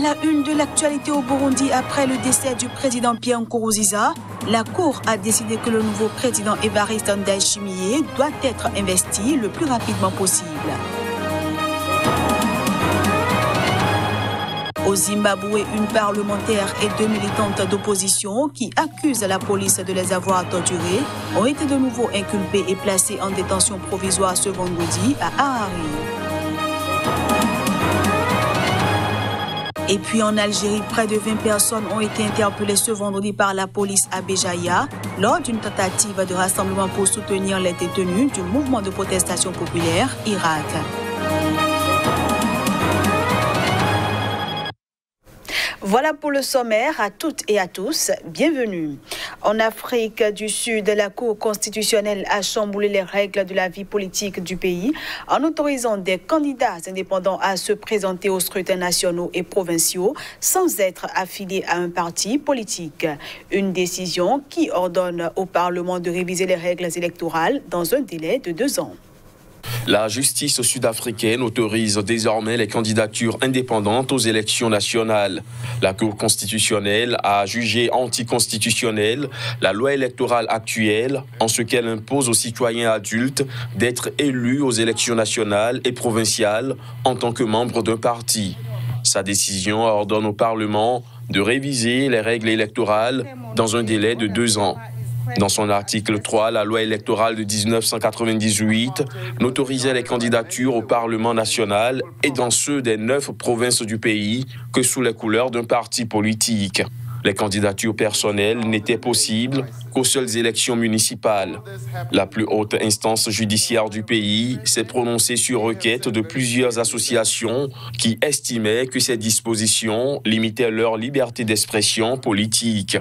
la une de l'actualité au Burundi, après le décès du président Pierre Nkurunziza, la Cour a décidé que le nouveau président Évariste Ndayishimiye doit être investi le plus rapidement possible. Au Zimbabwe, une parlementaire et deux militantes d'opposition qui accusent la police de les avoir torturés ont été de nouveau inculpés et placés en détention provisoire ce vendredi à Harare. Et puis en Algérie, près de 20 personnes ont été interpellées ce vendredi par la police à Béjaïa lors d'une tentative de rassemblement pour soutenir les détenus du mouvement de protestation populaire Irak. Voilà pour le sommaire. À toutes et à tous, bienvenue. En Afrique du Sud, la Cour constitutionnelle a chamboulé les règles de la vie politique du pays en autorisant des candidats indépendants à se présenter aux scrutins nationaux et provinciaux sans être affiliés à un parti politique. Une décision qui ordonne au Parlement de réviser les règles électorales dans un délai de 2 ans. La justice sud-africaine autorise désormais les candidatures indépendantes aux élections nationales. La Cour constitutionnelle a jugé anticonstitutionnelle la loi électorale actuelle en ce qu'elle impose aux citoyens adultes d'être élus aux élections nationales et provinciales en tant que membres d'un parti. Sa décision ordonne au Parlement de réviser les règles électorales dans un délai de 2 ans. Dans son article 3, la loi électorale de 1998 n'autorisait les candidatures au Parlement national et dans ceux des 9 provinces du pays que sous les couleurs d'un parti politique. Les candidatures personnelles n'étaient possibles qu'aux seules élections municipales. La plus haute instance judiciaire du pays s'est prononcée sur requête de plusieurs associations qui estimaient que ces dispositions limitaient leur liberté d'expression politique.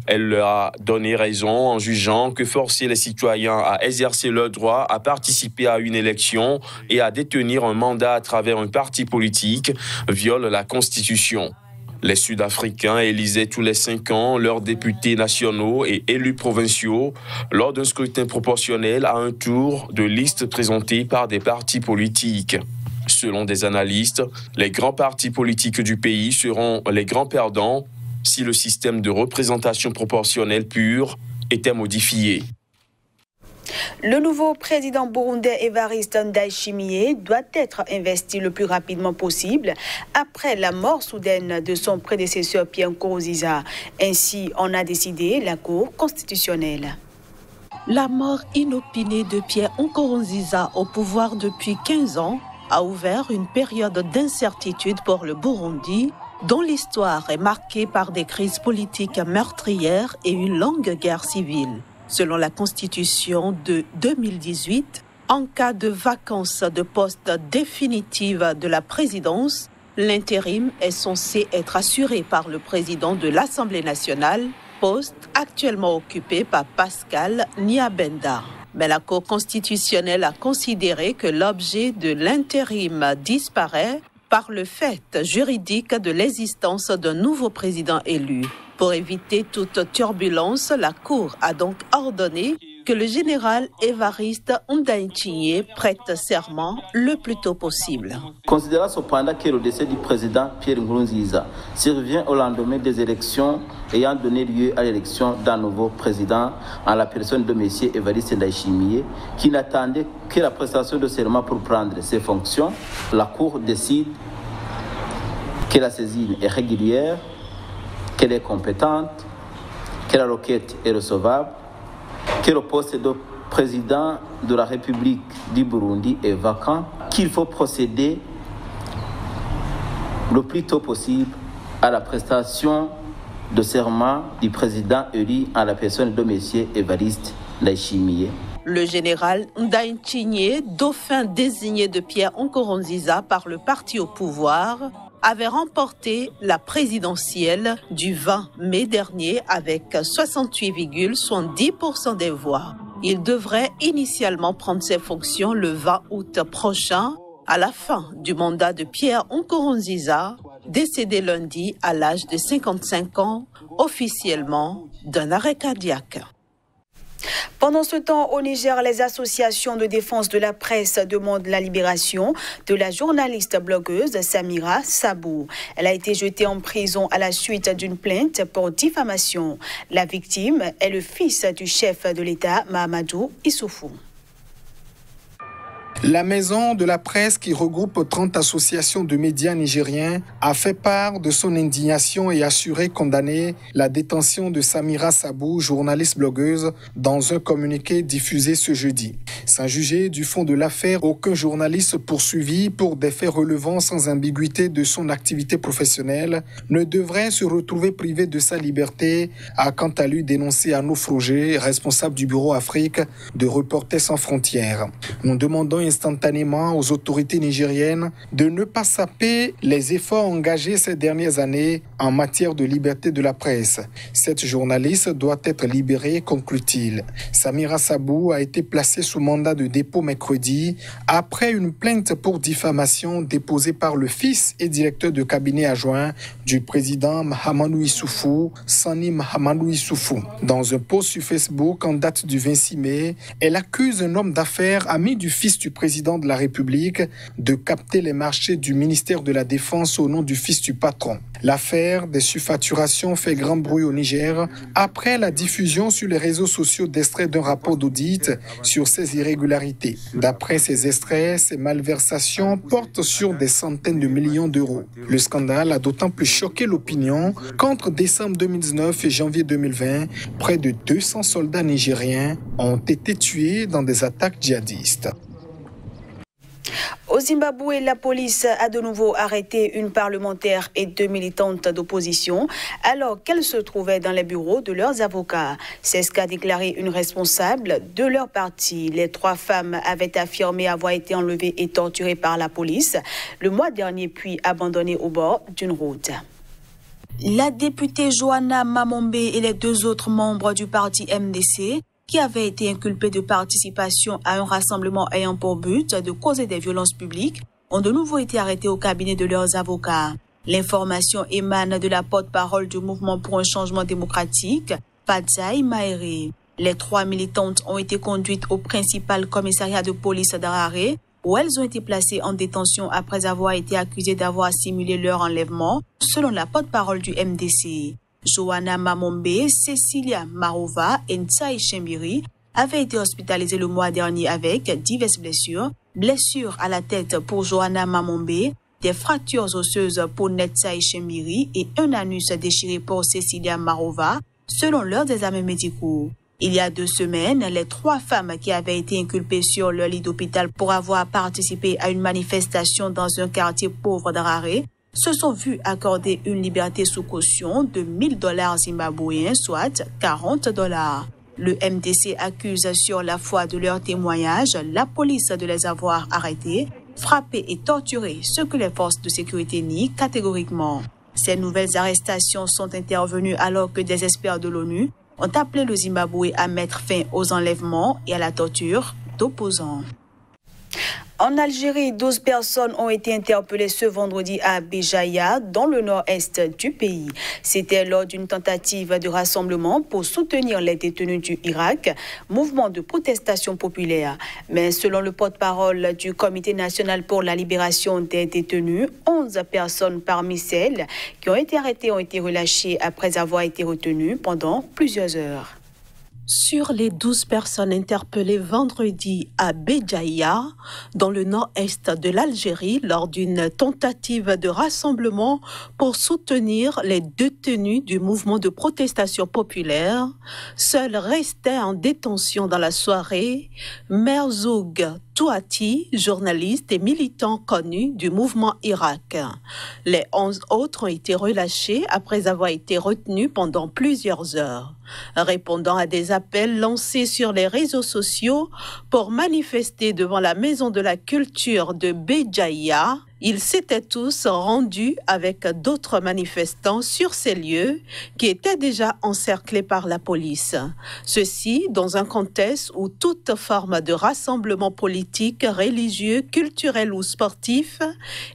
Elle leur a donné raison en jugeant que forcer les citoyens à exercer leur droit à participer à une élection et à détenir un mandat à travers un parti politique viole la Constitution. Les Sud-Africains élisaient tous les 5 ans leurs députés nationaux et élus provinciaux lors d'un scrutin proportionnel à un tour de liste présenté par des partis politiques. Selon des analystes, les grands partis politiques du pays seront les grands perdants si le système de représentation proportionnelle pure était modifié. Le nouveau président burundais Évariste Ndayishimiye doit être investi le plus rapidement possible après la mort soudaine de son prédécesseur Pierre Nkurunziza. Ainsi en a décidé la Cour constitutionnelle. La mort inopinée de Pierre Nkurunziza au pouvoir depuis 15 ans a ouvert une période d'incertitude pour le Burundi, dont l'histoire est marquée par des crises politiques meurtrières et une longue guerre civile. Selon la Constitution de 2018, en cas de vacance de poste définitive de la présidence, l'intérim est censé être assuré par le président de l'Assemblée nationale, poste actuellement occupé par Pascal Nyabenda. Mais la Cour constitutionnelle a considéré que l'objet de l'intérim disparaît par le fait juridique de l'existence d'un nouveau président élu. Pour éviter toute turbulence, la Cour a donc ordonné que le général Évariste Ndayishimiye prête serment le plus tôt possible. Considérant cependant que le décès du président Pierre Nkurunziza survient au lendemain des élections ayant donné lieu à l'élection d'un nouveau président en la personne de M. Évariste Ndayishimiye, qui n'attendait que la prestation de serment pour prendre ses fonctions, la Cour décide que la saisine est régulière, qu'elle est compétente, que la requête est recevable, que le poste de président de la République du Burundi est vacant, qu'il faut procéder le plus tôt possible à la prestation de serment du président élu en la personne de M. Évariste Ndayishimiye. Le général Ndayishimiye, dauphin désigné de Pierre Nkurunziza par le parti au pouvoir, avait remporté la présidentielle du 20 mai dernier avec 68,70% des voix. Il devrait initialement prendre ses fonctions le 20 août prochain, à la fin du mandat de Pierre Nkurunziza, décédé lundi à l'âge de 55 ans, officiellement d'un arrêt cardiaque. Pendant ce temps, au Niger, les associations de défense de la presse demandent la libération de la journaliste blogueuse Samira Sabou. Elle a été jetée en prison à la suite d'une plainte pour diffamation. La victime est le fils du chef de l'État, Mahamadou Issoufou. La maison de la presse, qui regroupe 30 associations de médias nigériens, a fait part de son indignation et assuré condamner la détention de Samira Sabou, journaliste blogueuse, dans un communiqué diffusé ce jeudi. Sans juger du fond de l'affaire, aucun journaliste poursuivi pour des faits relevant sans ambiguïté de son activité professionnelle ne devrait se retrouver privé de sa liberté, a quant à lui dénoncé Arnaud Froger, responsable du bureau Afrique de Reporters sans frontières. Nous demandons instantanément aux autorités nigériennes de ne pas saper les efforts engagés ces dernières années en matière de liberté de la presse. Cette journaliste doit être libérée, conclut-il. Samira Sabou a été placée sous mandat de dépôt mercredi après une plainte pour diffamation déposée par le fils et directeur de cabinet adjoint du président Mahamadou Issoufou, Sani Mahamadou Issoufou. Dans un post sur Facebook en date du 26 mai, elle accuse un homme d'affaires ami du fils du président de la République de capter les marchés du ministère de la Défense au nom du fils du patron. L'affaire des surfacturations fait grand bruit au Niger après la diffusion sur les réseaux sociaux d'extraits d'un rapport d'audit sur ces irrégularités. D'après ces extraits, ces malversations portent sur des centaines de millions d'euros. Le scandale a d'autant plus choqué l'opinion qu'entre décembre 2019 et janvier 2020, près de 200 soldats nigériens ont été tués dans des attaques djihadistes. Au Zimbabwe, la police a de nouveau arrêté une parlementaire et 2 militantes d'opposition alors qu'elles se trouvaient dans les bureaux de leurs avocats. C'est ce qu'a déclaré une responsable de leur parti. Les 3 femmes avaient affirmé avoir été enlevées et torturées par la police le mois dernier puis abandonnées au bord d'une route. La députée Joanna Mamombe et les 2 autres membres du parti MDC qui avaient été inculpés de participation à un rassemblement ayant pour but de causer des violences publiques, ont de nouveau été arrêtés au cabinet de leurs avocats. L'information émane de la porte-parole du mouvement pour un changement démocratique, Fadzai Maere. Les 3 militantes ont été conduites au principal commissariat de police d'Harare, où elles ont été placées en détention après avoir été accusées d'avoir simulé leur enlèvement, selon la porte-parole du MDC. Joanna Mamombe, Cecilia Marova et Ntsai Chembiri avaient été hospitalisées le mois dernier avec diverses blessures à la tête pour Joanna Mamombe, des fractures osseuses pour Ntsai Chembiri et un anus déchiré pour Cecilia Marova, selon leurs examens médicaux. Il y a 2 semaines, les 3 femmes qui avaient été inculpées sur leur lit d'hôpital pour avoir participé à une manifestation dans un quartier pauvre d'Harare se sont vus accorder une liberté sous caution de $1000 zimbabwéens, soit $40. Le MDC accuse sur la foi de leurs témoignages la police de les avoir arrêtés, frappés et torturés, ce que les forces de sécurité nient catégoriquement. Ces nouvelles arrestations sont intervenues alors que des experts de l'ONU ont appelé le Zimbabwe à mettre fin aux enlèvements et à la torture d'opposants. En Algérie, 12 personnes ont été interpellées ce vendredi à Béjaïa, dans le nord-est du pays. C'était lors d'une tentative de rassemblement pour soutenir les détenus du Irak, mouvement de protestation populaire. Mais selon le porte-parole du Comité national pour la libération des détenus, 11 personnes parmi celles qui ont été arrêtées ont été relâchées après avoir été retenues pendant plusieurs heures. Sur les 12 personnes interpellées vendredi à Béjaïa, dans le nord-est de l'Algérie, lors d'une tentative de rassemblement pour soutenir les détenus du mouvement de protestation populaire, seuls restaient en détention dans la soirée Merzoug Touati, journaliste et militant connu du mouvement Irak. Les 11 autres ont été relâchés après avoir été retenus pendant plusieurs heures. Répondant à des appels lancés sur les réseaux sociaux pour manifester devant la Maison de la Culture de Béjaïa, ils s'étaient tous rendus avec d'autres manifestants sur ces lieux qui étaient déjà encerclés par la police. Ceci dans un contexte où toute forme de rassemblement politique, religieux, culturel ou sportif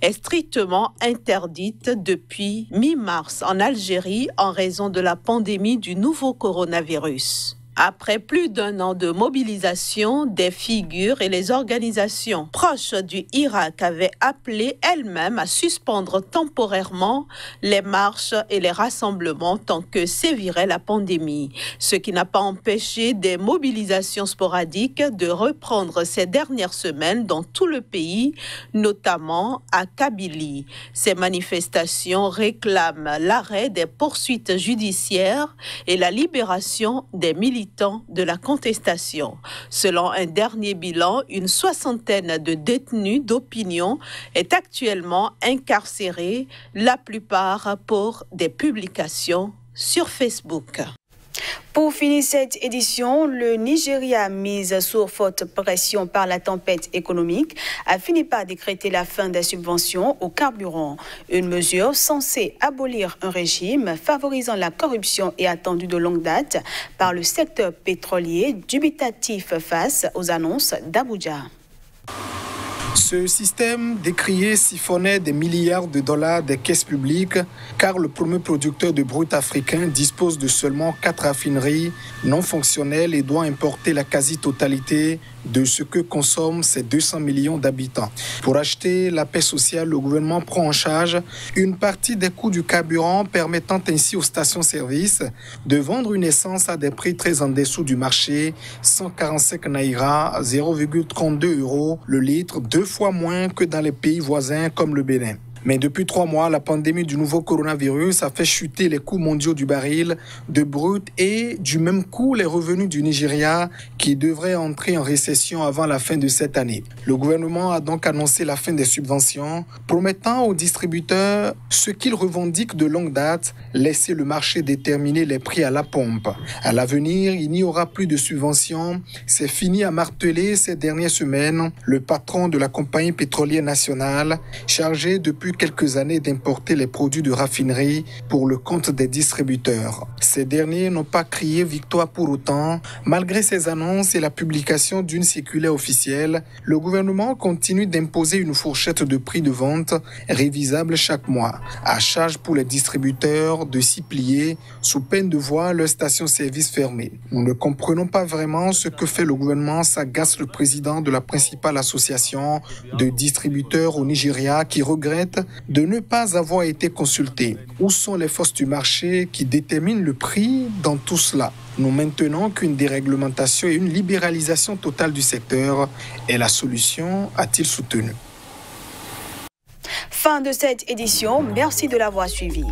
est strictement interdite depuis mi-mars en Algérie en raison de la pandémie du nouveau coronavirus. Après plus d'un an de mobilisation, des figures et les organisations proches du Irak avaient appelé elles-mêmes à suspendre temporairement les marches et les rassemblements tant que sévirait la pandémie, ce qui n'a pas empêché des mobilisations sporadiques de reprendre ces dernières semaines dans tout le pays, notamment à Kabylie. Ces manifestations réclament l'arrêt des poursuites judiciaires et la libération des militants de la contestation. Selon un dernier bilan, une soixantaine de détenus d'opinion est actuellement incarcérée, la plupart pour des publications sur Facebook. Pour finir cette édition, le Nigeria, mis sous forte pression par la tempête économique, a fini par décréter la fin des subventions au carburant. Une mesure censée abolir un régime favorisant la corruption et attendue de longue date par le secteur pétrolier, dubitatif face aux annonces d'Abuja. Ce système décrié siphonnait des milliards de dollars des caisses publiques car le premier producteur de brut africain dispose de seulement 4 raffineries non fonctionnelles et doit importer la quasi-totalité de ce que consomment ces 200 millions d'habitants. Pour acheter la paix sociale, le gouvernement prend en charge une partie des coûts du carburant, permettant ainsi aux stations-service de vendre une essence à des prix très en dessous du marché, 145 naira, 0,32 € le litre, 2 fois moins que dans les pays voisins comme le Bénin. Mais depuis 3 mois, la pandémie du nouveau coronavirus a fait chuter les coûts mondiaux du baril de brut et du même coup les revenus du Nigeria qui devraient entrer en récession avant la fin de cette année. Le gouvernement a donc annoncé la fin des subventions, promettant aux distributeurs ce qu'ils revendiquent de longue date, laisser le marché déterminer les prix à la pompe. À l'avenir, il n'y aura plus de subventions. C'est fini, à marteler ces dernières semaines le patron de la compagnie pétrolière nationale, chargé depuis quelques années d'importer les produits de raffinerie pour le compte des distributeurs. Ces derniers n'ont pas crié victoire pour autant. Malgré ces annonces et la publication d'une circulaire officielle, le gouvernement continue d'imposer une fourchette de prix de vente révisable chaque mois, à charge pour les distributeurs de s'y plier sous peine de voir leur station-service fermée. Nous ne comprenons pas vraiment ce que fait le gouvernement, s'agace le président de la principale association de distributeurs au Nigeria qui regrette de ne pas avoir été consulté. Où sont les forces du marché qui déterminent le prix dans tout cela? Nous maintenons qu'une déréglementation et une libéralisation totale du secteur est la solution, a-t-il soutenu. Fin de cette édition, merci de l'avoir suivi.